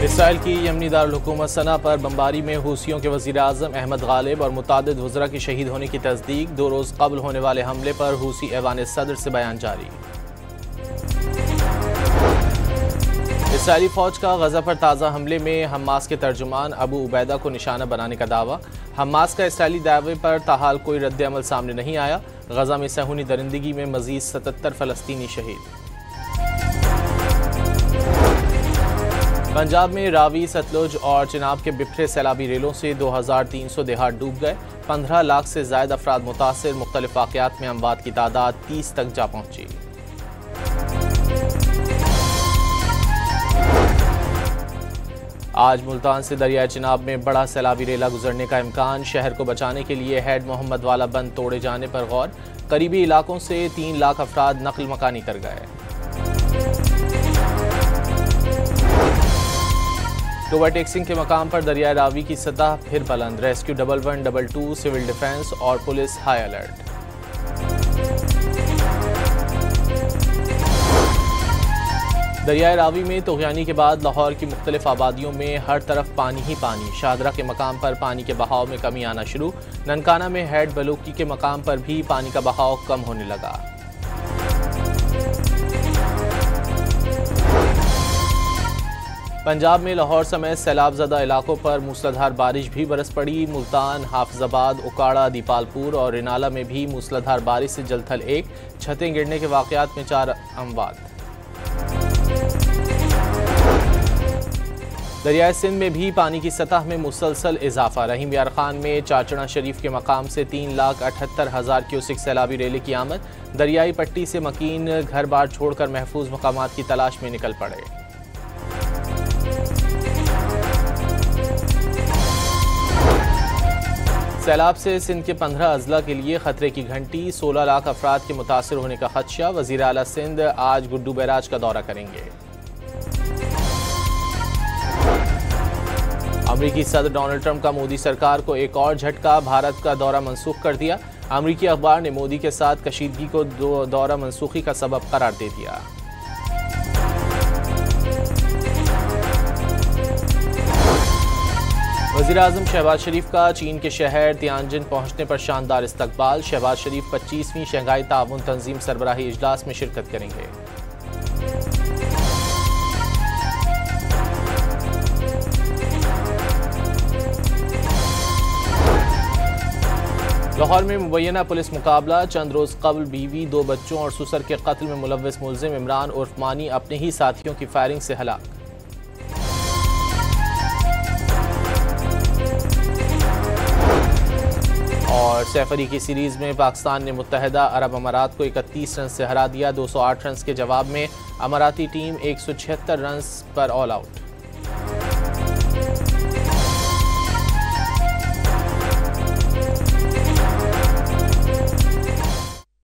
Israel की यमनी दारुल-हुकूमत सना पर बमबारी में हूसियों के वज़ीर-ए-आज़म अहमद गालिब और मुतादिद वज़रा की शहीद होने की तस्दीक। 2 रोज़ कबल होने वाले हमले पर हूसी ऐवान सदर से बयान जारी। इसराइली फ़ौज का गज़ा पर ताज़ा हमले में हमास के तर्जुमान अबू उबैदा को निशाना बनाने का दावा। हमास का इसराइली दावे पर ताहाल कोई रद्द-ए-अमल सामने नहीं आया। गज़ा में सहूनी दरिंदगी में मज़ीद 77 फ़लस्तीनी शहीद। पंजाब में रावी, सतलुज और चिनाब के बिखरे सैलाबी रेलों से 2300 देहात डूब गए। 15 लाख से ज़ायद अफराद मुतासिर। मुख्तलिफ वाक़यात में अमवात की तादाद 30 तक जा पहुंची। आज मुल्तान से दरियाए चिनाब में बड़ा सैलाबी रेला गुजरने का इम्कान। शहर को बचाने के लिए हेड मोहम्मद वाला बंद तोड़े जाने पर गौर। करीबी इलाकों से 3 लाख अफराद नकल मकानी कर गए। ओवरटेक्सिंग के मकाम पर दरियाए रावी की सतह फिर बुलंद। रेस्क्यू 1112, सिविल डिफेंस और पुलिस हाई अलर्ट। दरियाए रावी में तोग़यानी के बाद लाहौर की मुख्तलिफ आबादियों में हर तरफ पानी ही पानी। शाहदरा के मकाम पर पानी के बहाव में कमी आना शुरू। ननकाना में हेड बलूकी के मकाम पर भी पानी का बहाव कम होने लगा। पंजाब में लाहौर समेत सैलाबज़दा इलाकों पर मूसलाधार बारिश भी बरस पड़ी। मुल्तान, हाफिजाबाद, उकाड़ा, दीपालपुर और रिनाला में भी मूसलाधार बारिश से जलथल 1, छतें गिरने के वाक़यात में 4 अमवात। दरियाए सिंध में भी पानी की सतह में मुसलसल इजाफा। रहीम यार खान में चाचड़ा शरीफ के मकाम से 3,78,000 क्यूसिक सैलाबी रेले की आमद। दरियाई पट्टी से मकीन घर बार छोड़कर महफूज मकामात की तलाश में निकल पड़े। सैलाब से सिंध के 15 अजला के लिए खतरे की घंटी। 16 लाख अफराद के मुतासर होने का खदशा। वज़ीर आला सिंध आज गुड्डू बैराज का दौरा करेंगे। अमरीकी सदर डोनाल्ड ट्रंप का मोदी सरकार को एक और झटका। भारत का दौरा मनसूख कर दिया। अमरीकी अखबार ने मोदी के साथ कशीदगी को दौरा मनसूखी का सबब करार दे दिया। वज़ीर-ए-आज़म शहबाज शरीफ का चीन के शहर तियानजिन पहुंचने पर शानदार इस्तकबाल। शहबाज शरीफ 25वीं शंघाई ताउन तंजीम सरबराही इजलास में शिरकत करेंगे। लाहौर में मुबैना पुलिस मुकाबला। चंद रोज़ कबल बीवी, 2 बच्चों और ससुर के कत्ल में मुलव्वस मुल्जिम इमरान उर्फ मानी अपने ही साथियों की फायरिंग से हलाक। और सैफ अली की सीरीज में पाकिस्तान ने मुत्तहिदा अरब अमारात को 31 रन से हरा दिया। 208 रन के जवाब में अमाराती टीम 176 रन पर ऑल आउट।